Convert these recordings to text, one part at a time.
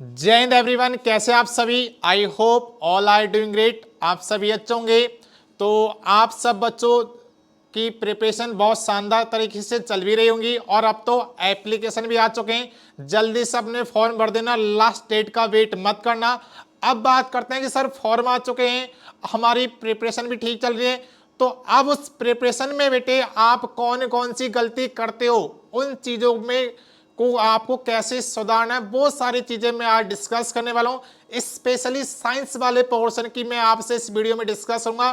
जय हिंद एवरीवन, कैसे आप सभी। I hope all are doing great. आप सभी अच्छे होंगे। तो आप सब बच्चों की प्रिपरेशन बहुत शानदार तरीके से चल भी रही होंगी और अब तो एप्लीकेशन भी आ चुके हैं। जल्दी से अपने फॉर्म भर देना, लास्ट डेट का वेट मत करना। अब बात करते हैं कि सर फॉर्म आ चुके हैं, हमारी प्रिपरेशन भी ठीक चल रही है, तो अब उस प्रिपरेशन में बेटे आप कौन कौन सी गलती करते हो, उन चीज़ों में को आपको कैसे सुधारना है, वो सारी चीजें मैं आज डिस्कस करने वाला हूं। स्पेशली साइंस वाले पोर्शन की मैं आपसे इस वीडियो में डिस्कस करूंगा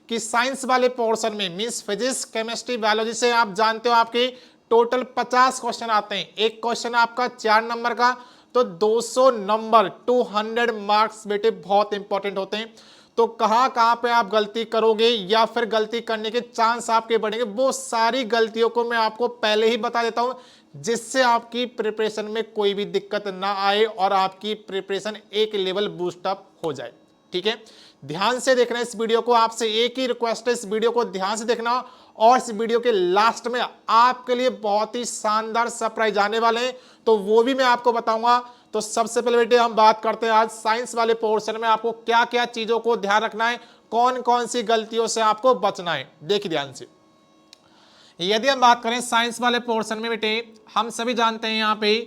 कि साइंस वाले पोर्शन में मींस फिजिक्स, केमिस्ट्री, बायोलॉजी से आप जानते हो आपके टोटल 50 क्वेश्चन आते हैं। एक क्वेश्चन आपका 4 नंबर का, तो 200 नंबर 200 मार्क्स बेटे बहुत इंपॉर्टेंट होते हैं। तो कहां कहां पे आप गलती करोगे या फिर गलती करने के चांस आपके बढ़ेंगे, वो सारी गलतियों को मैं आपको पहले ही बता देता हूं, जिससे आपकी प्रिपरेशन में कोई भी दिक्कत ना आए और आपकी प्रिपरेशन एक लेवल बूस्ट अप हो जाए। ठीक है, ध्यान से देखना इस वीडियो को। आपसे एक ही रिक्वेस्ट है, इस वीडियो को ध्यान से देखना और इस वीडियो के लास्ट में आपके लिए बहुत ही शानदार सरप्राइज आने वाले हैं, तो वो भी मैं आपको बताऊंगा। तो सबसे पहले बेटे हम बात करते हैं आज साइंस वाले पोर्शन में आपको क्या क्या चीजों को ध्यान रखना है, कौन कौन सी गलतियों से आपको बचना है। देखिए ध्यान से, यदि हम बात करें साइंस वाले पोर्शन में बेटे, हम सभी जानते हैं यहाँ पे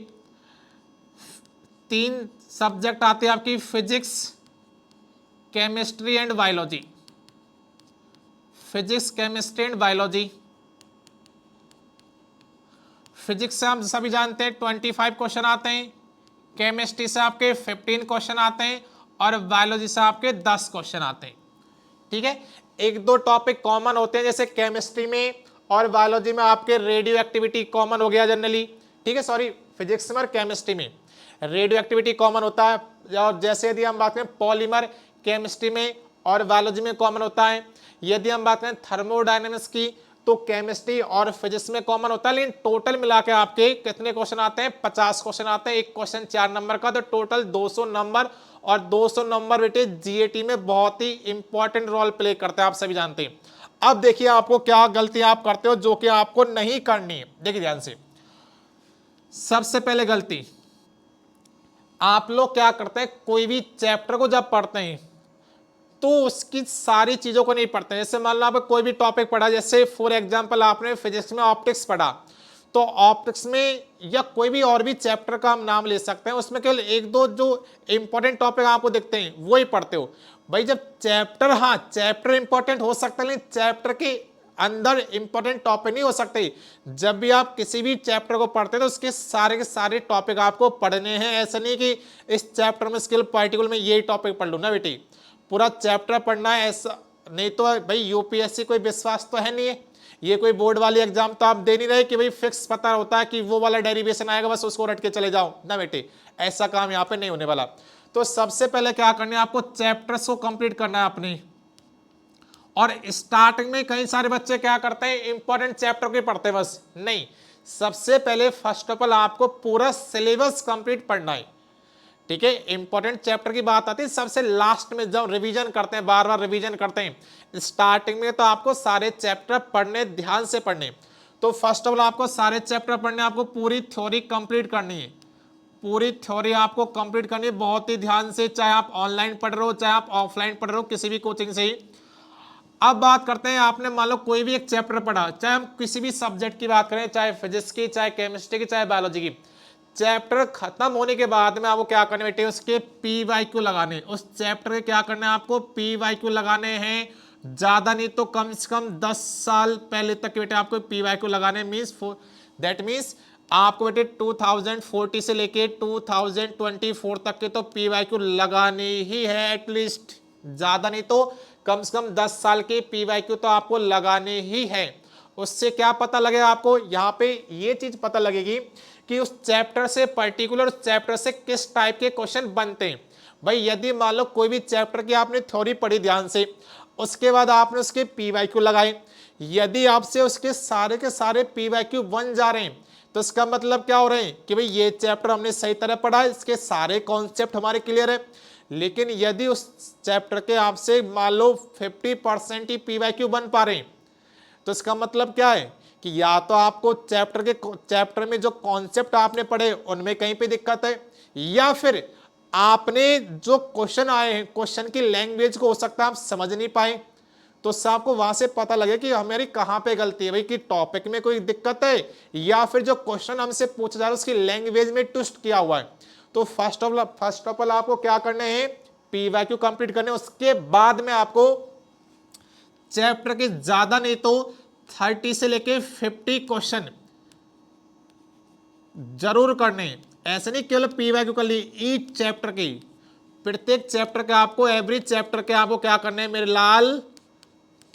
3 सब्जेक्ट आते हैं आपकी, physics, chemistry and biology. Physics, chemistry and biology. Physics से हम सभी जानते हैं 25 क्वेश्चन आते हैं, केमिस्ट्री से आपके 15 क्वेश्चन आते हैं और बायोलॉजी से आपके 10 क्वेश्चन आते हैं। ठीक है, एक दो टॉपिक कॉमन होते हैं, जैसे केमिस्ट्री में और बायोलॉजी में आपके रेडियो एक्टिविटी कॉमन हो गया जनरली। ठीक है, सॉरी, फिजिक्स में और केमिस्ट्री में रेडियो एक्टिविटी कॉमन होता है। और जैसे यदि हम बात करें पॉलीमर, केमिस्ट्री में और बायोलॉजी में कॉमन होता है। यदि हम बात करें थर्मोडायनेमिक्स की, तो केमिस्ट्री और फिजिक्स में कॉमन होता है। लेकिन टोटल मिला के आपके कितने क्वेश्चन आते हैं? 50 क्वेश्चन आते हैं। एक क्वेश्चन 4 नंबर का, तो टोटल 200 नंबर। और 200 नंबर बेटे जीएटी में बहुत ही इंपॉर्टेंट रोल प्ले करते हैं, आप सभी जानते हैं। अब देखिए आपको क्या गलती आप करते हो जो कि आपको नहीं करनी है। देखिए ध्यान से, सबसे पहले गलती आप लोग क्या करते हैं, कोई भी चैप्टर को जब पढ़ते हैं तो उसकी सारी चीजों को नहीं पढ़ते हैं। जैसे मान लो आप कोई भी टॉपिक पढ़ा, जैसे फॉर एग्जांपल आपने फिजिक्स में ऑप्टिक्स पढ़ा, तो ऑप्टिक्स में या कोई भी और भी चैप्टर का हम नाम ले सकते हैं, उसमें केवल एक दो जो इंपॉर्टेंट टॉपिक आपको दिखते हैं वो ही पढ़ते हो भाई। जब चैप्टर, हाँ चैप्टर इंपॉर्टेंट हो सकता है लेकिन चैप्टर के अंदर इंपॉर्टेंट टॉपिक नहीं हो सकते। जब भी आप किसी भी चैप्टर को पढ़ते हैं तो उसके सारे के सारे टॉपिक आपको पढ़ने हैं। ऐसा नहीं कि इस चैप्टर में स्किल पार्टिकुलर में यही टॉपिक पढ़ लूँ ना बेटी, पूरा चैप्टर पढ़ना है। ऐसा नहीं तो भाई यूपीएससी कोई विश्वास तो है नहीं है, ये कोई बोर्ड वाली एग्जाम तो आप दे नहीं रहे कि भाई फिक्स पता होता है कि वो वाला डेरिवेशन आएगा बस उसको रट के चले जाओ ना बेटे, ऐसा काम यहाँ पे नहीं होने वाला। तो सबसे पहले क्या करना है, आपको चैप्टर्स को कंप्लीट करना है अपने। और स्टार्टिंग में कई सारे बच्चे क्या करते हैं, इंपॉर्टेंट चैप्टर के पढ़ते हैं बस, नहीं। सबसे पहले फर्स्ट ऑफ ऑल आपको पूरा सिलेबस कंप्लीट पढ़ना है। ठीक है, इंपॉर्टेंट चैप्टर की बात आती है सबसे लास्ट में, जब रिवीजन करते हैं, बार बार रिवीजन करते हैं। स्टार्टिंग में तो आपको सारे चैप्टर पढ़ने, ध्यान से पढ़ने। तो फर्स्ट ऑफ ऑल आपको सारे चैप्टर पढ़ने, आपको पूरी थ्योरी कंप्लीट करनी है। पूरी थ्योरी आपको कंप्लीट करनी है बहुत ही ध्यान से, चाहे आप ऑनलाइन पढ़ रहे हो चाहे आप ऑफलाइन पढ़ रहे हो, किसी भी कोचिंग से ही। अब बात करते हैं, आपने मान लो कोई भी एक चैप्टर पढ़ा, चाहे हम किसी भी सब्जेक्ट की बात करें, चाहे फिजिक्स की, चाहे केमिस्ट्री की, चाहे बायोलॉजी की। चैप्टर खत्म होने के बाद में आपको क्या करने बेटे, उसके PYQ लगाने। उस चैप्टर के क्या करना है, आपको PYQ लगाने हैं। ज्यादा नहीं तो कम से कम 10 साल पहले तक बेटे आपको PYQ लगाने। मीन्स दैट मीन्स आपको बेटे 2040 से लेके 2024 तक के तो PYQ लगाने ही है एटलीस्ट। ज्यादा नहीं तो कम से कम 10 साल के PYQ तो आपको लगाने ही है। उससे क्या पता लगेगा आपको, यहाँ पे ये चीज पता लगेगी कि उस चैप्टर से, पर्टिकुलर चैप्टर से किस टाइप के क्वेश्चन बनते हैं। भाई यदि मान लो कोई भी चैप्टर की आपने थ्योरी पढ़ी ध्यान से, उसके बाद आपने उसके PYQ लगाए, यदि आपसे उसके सारे के सारे PYQ बन जा रहे हैं तो इसका मतलब क्या हो रहे हैं कि भाई ये चैप्टर हमने सही तरह पढ़ा है, इसके सारे कॉन्सेप्ट हमारे क्लियर है। लेकिन यदि उस चैप्टर के आपसे मान लो 50% ही PYQ बन पा रहे हैं, तो इसका मतलब क्या है कि या तो आपको चैप्टर में जो कॉन्सेप्ट आपने पढ़े उनमें कहीं पे दिक्कत है, या फिर आपने जो क्वेश्चन आए हैं, क्वेश्चन की लैंग्वेज को हो सकता है आप समझ नहीं पाए, तो उससे आपको वहां से पता लगे कि हमारी कहां पे गलती है भाई, कि टॉपिक में कोई दिक्कत है या फिर जो क्वेश्चन हमसे पूछा जा रहा है उसकी लैंग्वेज में ट्विस्ट किया हुआ है। तो फर्स्ट ऑफ ऑल आपको क्या करना है, पीवाईक्यू कंप्लीट करने, उसके बाद में आपको चैप्टर के ज्यादा नहीं तो 30 से लेके 50 क्वेश्चन जरूर करने हैं। ऐसे नहीं केवल पीवाईक्यू कर ली, ईच चैप्टर की, प्रत्येक चैप्टर के आपको, एवरी चैप्टर के आपको क्या करने हैं मेरे लाल,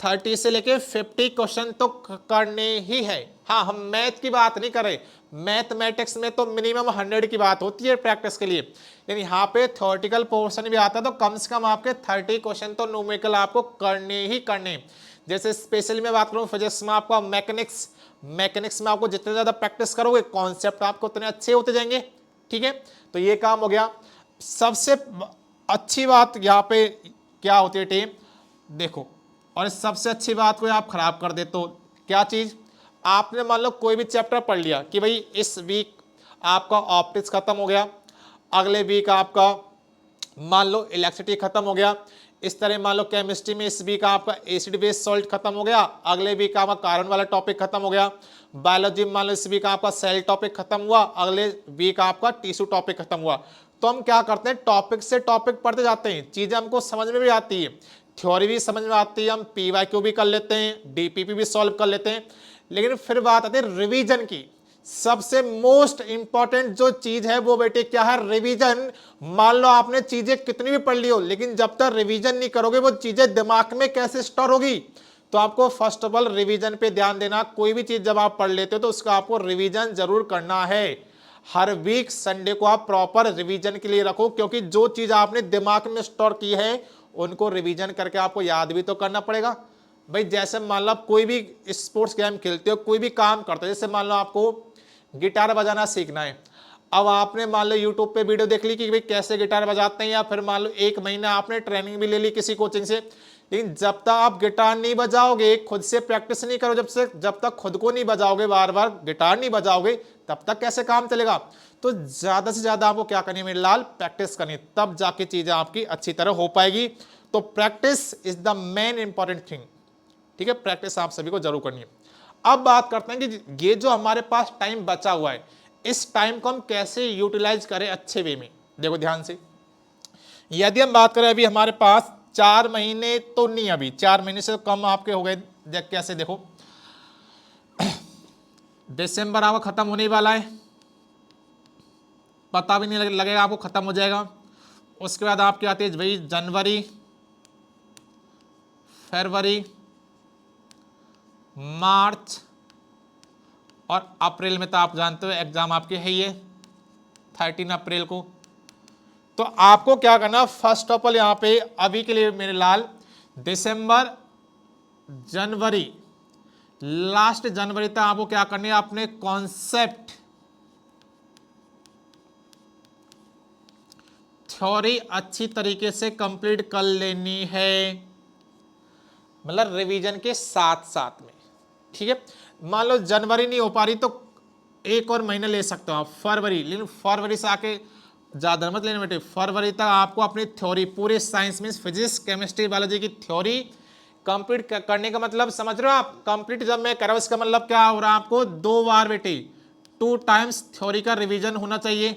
30 से लेके 50 क्वेश्चन तो करने ही है। हाँ, हम मैथ की बात नहीं कर रहे, मैथमेटिक्स में तो मिनिमम 100 की बात होती है प्रैक्टिस के लिए, लेकिन यहाँ पे थ्योरेटिकल पोर्शन भी आता है, तो कम से कम आपके 30 क्वेश्चन तो न्यूमेरिकल आपको करने ही करने। जैसे स्पेशली मैं बात करूँ फिजिक्स में आपका मैकेनिक्स में आपको जितने ज्यादा प्रैक्टिस करोगे कॉन्सेप्ट आपको उतने अच्छे होते जाएंगे। ठीक है, तो ये काम हो गया। सबसे अच्छी बात यहाँ पे क्या होती है टीम, देखो, और सबसे अच्छी बात को आप खराब कर दे तो क्या चीज, आपने मान लो कोई भी चैप्टर पढ़ लिया कि भाई इस वीक आपका ऑप्टिक्स खत्म हो गया, अगले वीक आपका मान लो इलेक्ट्रिसिटी खत्म हो गया, इस तरह मान लो केमिस्ट्री में इस वीक आपका एसिड बेस सॉल्ट खत्म हो गया, अगले वीक आपका कार्बन वाला टॉपिक खत्म हो गया, बायोलॉजी में मान लो इस वीक आपका सेल टॉपिक खत्म हुआ, अगले वीक आपका टिश्यू टॉपिक खत्म हुआ। तो हम क्या करते हैं, टॉपिक से टॉपिक पढ़ते जाते हैं, चीजें हमको समझ में भी आती है, थ्योरी भी समझ में आती है, हम पीवाईक्यू भी कर लेते हैं, डीपीपी भी सॉल्व कर लेते हैं। लेकिन फिर बात आती है रिवीजन की। सबसे मोस्ट इंपॉर्टेंट जो चीज है वो बेटे क्या है, रिवीजन। मान लो आपने चीजें कितनी भी पढ़ ली हो, लेकिन जब तक रिवीजन नहीं करोगे वो चीजें दिमाग में कैसे स्टोर होगी। तो आपको फर्स्ट ऑफ ऑल रिवीजन पे ध्यान देना। कोई भी चीज जब आप पढ़ लेते हो तो उसका आपको रिवीजन जरूर करना है। हर वीक संडे को आप प्रॉपर रिवीजन के लिए रखो, क्योंकि जो चीज आपने दिमाग में स्टोर की है उनको रिवीजन करके आपको याद भी तो करना पड़ेगा। भाई जैसे मान लो आप कोई भी स्पोर्ट्स गेम खेलते हो, कोई भी काम करते हो, जैसे मान लो आपको गिटार बजाना सीखना है, अब आपने मान लो यूट्यूब पे वीडियो देख ली कि भाई कैसे गिटार बजाते हैं, या फिर मान लो 1 महीना आपने ट्रेनिंग भी ले ली किसी कोचिंग से, लेकिन जब तक आप गिटार नहीं बजाओगे, खुद से प्रैक्टिस नहीं करो, जब तक खुद को नहीं बजाओगे, बार बार गिटार नहीं बजाओगे, तब तक कैसे काम चलेगा। तो ज्यादा से ज्यादा आपको क्या करनी है मेरे लाल, प्रैक्टिस करनी, तब जाके चीजें आपकी अच्छी तरह हो पाएगी। तो practice is the main important thing. ठीक है, प्रैक्टिस आप सभी को जरूर करनी है। अब बात करते हैं कि ये जो हमारे पास टाइम बचा हुआ है, इस टाइम को हम कैसे यूटिलाइज करें अच्छे वे में। देखो ध्यान से, यदि हम बात करें अभी हमारे पास 4 महीने तो नहीं, अभी 4 महीने से कम आपके हो गए। कैसे, देखो दिसंबर आपका खत्म होने वाला है, पता भी नहीं लगेगा आपको खत्म हो जाएगा। उसके बाद आपकी आती है भाई जनवरी, फरवरी, मार्च और अप्रैल में तो आप जानते हो एग्जाम आपके है ये 13 अप्रैल को। तो आपको क्या करना, फर्स्ट ऑफ ऑल यहां पे अभी के लिए मेरे लाल दिसंबर, जनवरी, लास्ट जनवरी तक आपको क्या करनी है, अपने कॉन्सेप्ट थ्योरी अच्छी तरीके से कंप्लीट कर लेनी है, मतलब रिवीजन के साथ साथ में। ठीक है, मान लो जनवरी नहीं हो पा रही तो 1 और महीना ले सकते हो आप, फरवरी, लेकिन फरवरी से आके ज्यादा मत लेने बेटे। फरवरी तक आपको अपनी थ्योरी पूरे साइंस में फिजिक्स केमिस्ट्री बायोलॉजी की थ्योरी कंप्लीट करने का मतलब समझ रहे हो आप। कंप्लीट जब मैं कर रहा हूं इसका मतलब क्या हो रहा है, आपको 2 बार बेटे 2 टाइम्स थ्योरी का रिवीजन होना चाहिए।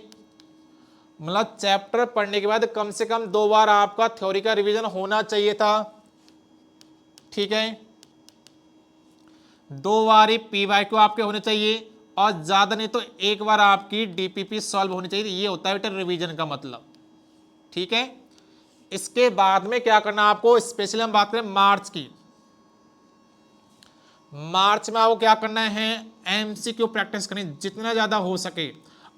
मतलब चैप्टर पढ़ने के बाद कम से कम 2 बार आपका थ्योरी का रिवीजन होना चाहिए था। ठीक है, 2 बार ही पीवाईक्यू आपके होने चाहिए, और ज्यादा नहीं तो 1 बार आपकी डीपीपी सॉल्व होनी चाहिए। ये होता है बेटा रिवीजन का मतलब। ठीक है, इसके बाद में क्या करना आपको, स्पेशली हम बात करें मार्च की। मार्च में आपको क्या करना है, एमसीक्यू प्रैक्टिस करनी जितना ज्यादा हो सके।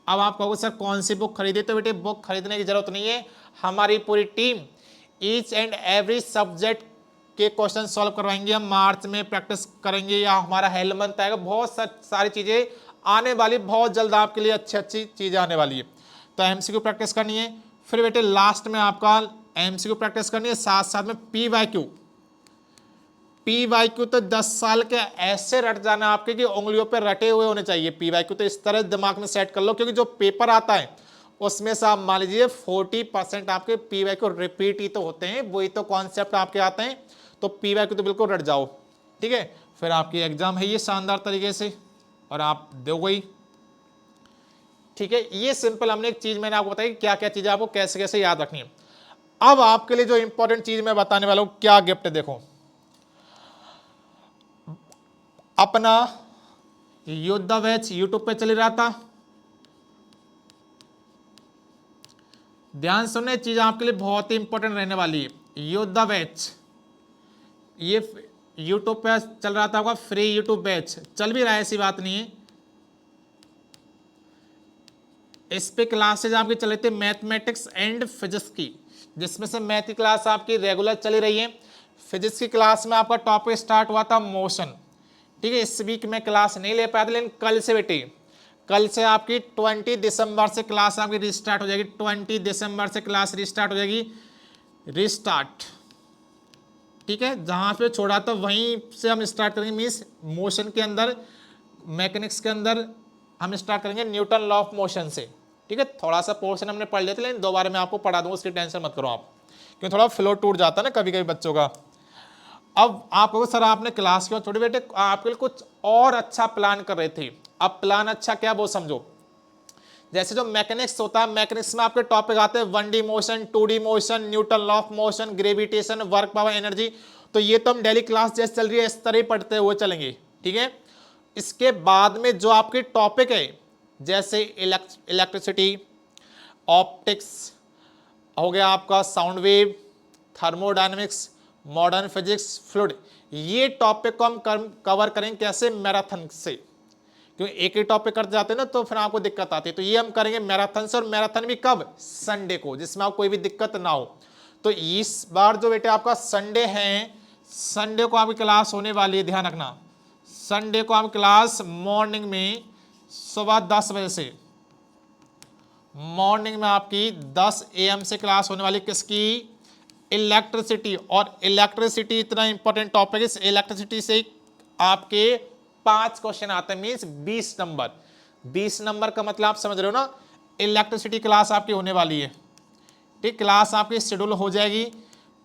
अब आप कहोगे सर कौन सी बुक खरीदे, तो बेटे बुक खरीदने की जरूरत नहीं है, हमारी पूरी team each and every subject के क्वेश्चन सॉल्व करवाएंगे। हम मार्च में प्रैक्टिस करेंगे, या हमारा हेल्थ मंथ आएगा, बहुत सारी चीजें आने वाली, बहुत जल्द आपके लिए अच्छी अच्छी चीजें आने वाली है। तो एमसीक्यू प्रैक्टिस करनी है। फिर बेटे लास्ट में आपका एमसीक्यू प्रैक्टिस करनी है, साथ साथ में पीवाईक्यू। पीवाईक्यू तो 10 साल के ऐसे रट जाना आपके कि उंगलियों पे रटे हुए होने चाहिए। पीवाईक्यू तो इस तरह दिमाग में सेट कर लो, क्योंकि जो पेपर आता है उसमें से आप मान लीजिए 40% आपके पी वाई क्यू रिपीट ही तो होते हैं, वही तो कॉन्सेप्ट आपके आते हैं, तो पी वाई क्यू तो बिल्कुल रट जाओ, ठीक है। फिर आपकी एग्जाम है ये शानदार तरीके से और आप दोगे ही, ठीक है। ये सिंपल हमने एक चीज मैंने आपको बताई क्या क्या चीजें आपको कैसे कैसे याद रखनी है। अब आपके लिए जो इंपॉर्टेंट चीज मैं बताने वाला हूं, क्या गिफ्ट, देखो अपना योद्धा बैच यूट्यूब पे चल रहा था, ध्यान सुनने, चीज आपके लिए बहुत ही इंपॉर्टेंट रहने वाली है। योद्धा बैच ये यूट्यूब पे चल रहा था आपका फ्री यूट्यूब बैच, चल भी रहा है, ऐसी बात नहीं है। इस पे क्लासेज आपकी चल रही थी मैथमेटिक्स एंड फिजिक्स की, जिसमें से मैथ की क्लास आपकी रेगुलर चली रही है। फिजिक्स की क्लास में आपका टॉपिक स्टार्ट हुआ था मोशन, ठीक है। इस वीक में क्लास नहीं ले पाया था, लेकिन कल से बेटी, कल से आपकी 20 दिसंबर से क्लास आपकी रिस्टार्ट हो जाएगी। 20 दिसंबर से क्लास रिस्टार्ट हो जाएगी, रिस्टार्ट, ठीक है। जहां पे छोड़ा था वहीं से हम स्टार्ट करेंगे, मीन्स मोशन के अंदर, मैकेनिक्स के अंदर हम स्टार्ट करेंगे न्यूटन लॉ ऑफ मोशन से, ठीक है। थोड़ा सा पोर्शन हमने पढ़ लिया था, लेकिन दोबारा मैं आपको पढ़ा दूंगा, उसकी टेंशन मत करो आप, क्योंकि थोड़ा फ्लो टूट जाता है ना कभी कभी बच्चों का। अब आप कहो सर आपने क्लास क्यों छोड़ी, बेटे आपके लिए कुछ और अच्छा प्लान कर रहे थे। अब प्लान अच्छा क्या वो समझो। जैसे जो मैकेनिक्स होता है, मैकेनिक्स में आपके टॉपिक आते हैं 1D motion, 2D motion, Newton law of motion, gravitation, work power, energy, तो ये तो हम डेली क्लास जैसे चल रही है इस तरह ही पढ़ते हुए चलेंगे, ठीक है। इसके बाद में जो आपके टॉपिक है, जैसे इलेक्ट्रिसिटी, ऑप्टिक्स हो गया आपका, sound wave, thermodynamics, modern physics, fluid, ये टॉपिक को हम कवर करेंगे कैसे, मैराथन से, क्योंकि एक ही टॉपिक करते जाते हैं ना तो फिर आपको दिक्कत आती है। तो ये हम करेंगे मैराथन से, और मैराथन भी कब, संडे को, जिसमें आपको कोई भी दिक्कत ना हो। तो इस बार जो बेटे आपका संडे है, संडे को आपकी क्लास होने वाली है, ध्यान रखना, संडे को आप क्लास मॉर्निंग में सुबह 10 बजे से, मॉर्निंग में आपकी 10 AM से क्लास होने वाली, किसकी, इलेक्ट्रिसिटी। और इलेक्ट्रिसिटी इतना इंपॉर्टेंट टॉपिक है, इस इलेक्ट्रिसिटी से आपके 5 क्वेश्चन आते हैं, मीन्स 20 नंबर। 20 नंबर का मतलब आप समझ रहे हो ना, इलेक्ट्रिसिटी क्लास आपकी होने वाली है, ठीक। क्लास आपकी शेड्यूल हो जाएगी,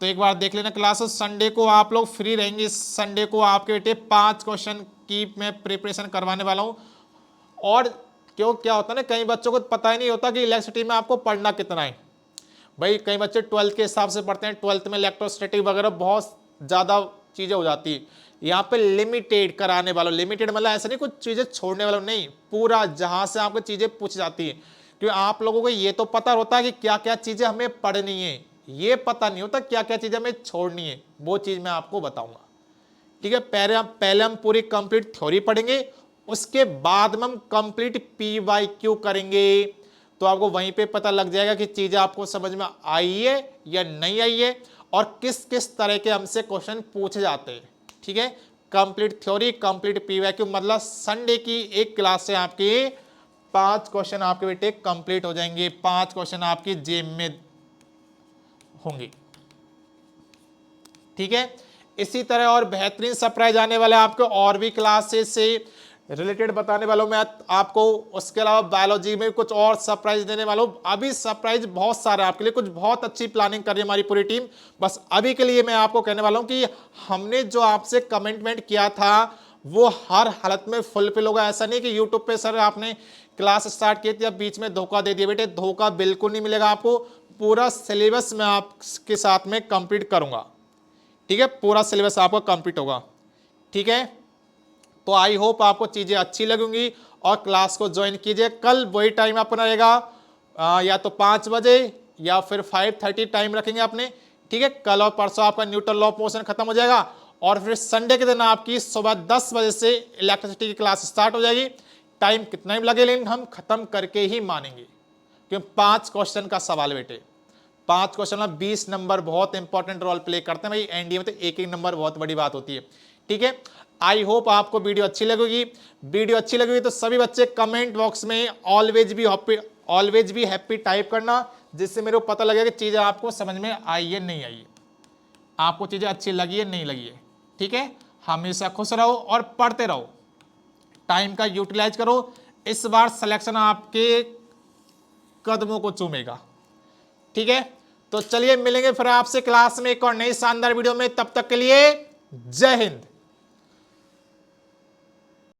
तो एक बार देख लेना क्लास। संडे को आप लोग फ्री रहेंगे, संडे को आपके बेटे 5 क्वेश्चन की मैं प्रिपरेशन करवाने वाला हूं। और क्यों, क्या होता है ना, कई बच्चों को पता ही नहीं होता कि इलेक्ट्रिसिटी में आपको पढ़ना कितना है। भाई कई बच्चे 12th के हिसाब से पढ़ते हैं, 12th में इलेक्ट्रोस्टैटिक वगैरह बहुत ज़्यादा चीज़ें हो जाती है। यहाँ पे लिमिटेड कराने वालों, लिमिटेड मतलब ऐसा नहीं कुछ चीज़ें छोड़ने वालों, नहीं, पूरा जहाँ से आपको चीज़ें पूछ जाती है। क्योंकि आप लोगों को ये तो पता होता है कि क्या क्या चीज़ें हमें पढ़नी है, ये पता नहीं होता क्या क्या चीज़ें हमें छोड़नी है, वो चीज़ मैं आपको बताऊँगा, ठीक है। पहले हम पूरी कंप्लीट थ्योरी पढ़ेंगे, उसके बाद में हम कंप्लीट PYQ करेंगे, तो आपको वहीं पे पता लग जाएगा कि चीजें आपको समझ में आई है या नहीं आई है, और किस किस तरह के हमसे क्वेश्चन पूछे जाते हैं, ठीक है। कंप्लीट थ्योरी, कंप्लीट PYQ, मतलब संडे की एक क्लास से आपके 5 क्वेश्चन आपके बेटे कंप्लीट हो जाएंगे, 5 क्वेश्चन आपकी जेब में होंगे, ठीक है। इसी तरह और बेहतरीन सरप्राइज आने वाले आपको और भी क्लासेस से रिलेटेड बताने वाला हूं मैं आपको। उसके अलावा बायोलॉजी में कुछ और सरप्राइज देने वाला हूं। अभी सरप्राइज बहुत सारे आपके लिए, कुछ बहुत अच्छी प्लानिंग कर रही है हमारी पूरी टीम। बस अभी के लिए मैं आपको कहने वाला हूं कि हमने जो आपसे कमिटमेंट किया था वो हर हालत में फुलफिल होगा। ऐसा नहीं कि यूट्यूब पे सर आपने क्लास स्टार्ट की थी अब बीच में धोखा दे दिया, बेटे धोखा बिल्कुल नहीं मिलेगा आपको। पूरा सिलेबस मैं आपके साथ में कंप्लीट करूंगा, ठीक है, पूरा सिलेबस आपका कंप्लीट होगा, ठीक है। तो आई होप आपको चीजें अच्छी लगेंगी और क्लास को ज्वाइन कीजिए। कल वही टाइम अपना रहेगा, या तो 5 बजे या फिर 5:30 टाइम रखेंगे अपने, ठीक है। कल और परसों आपका न्यूटन लॉ ऑफ मोशन खत्म हो जाएगा, और फिर संडे के दिन आपकी सुबह 10 बजे से इलेक्ट्रिसिटी की क्लास स्टार्ट हो जाएगी। टाइम कितना ही लगे लेकिन हम खत्म करके ही मानेंगे, क्योंकि 5 क्वेश्चन का सवाल बेटे, 5 क्वेश्चन में 20 नंबर बहुत इंपॉर्टेंट रोल प्ले करते हैं भाई। एनडीए में तो एक एक नंबर बहुत बड़ी बात होती है, ठीक है। आई होप आपको वीडियो अच्छी लगेगी। वीडियो अच्छी लगेगी तो सभी बच्चे कमेंट बॉक्स में ऑलवेज बी हैप्पी टाइप करना, जिससे मेरे को पता लगेगा कि चीजें आपको समझ में आई है नहीं आई है, आपको चीजें अच्छी लगी है नहीं लगी है, ठीक है। हमेशा खुश रहो और पढ़ते रहो, टाइम का यूटिलाइज करो। इस बार सिलेक्शन आपके कदमों को चूमेगा। ठीक है, तो चलिए मिलेंगे फिर आपसे क्लास में एक और नई शानदार वीडियो में। तब तक के लिए जय हिंद।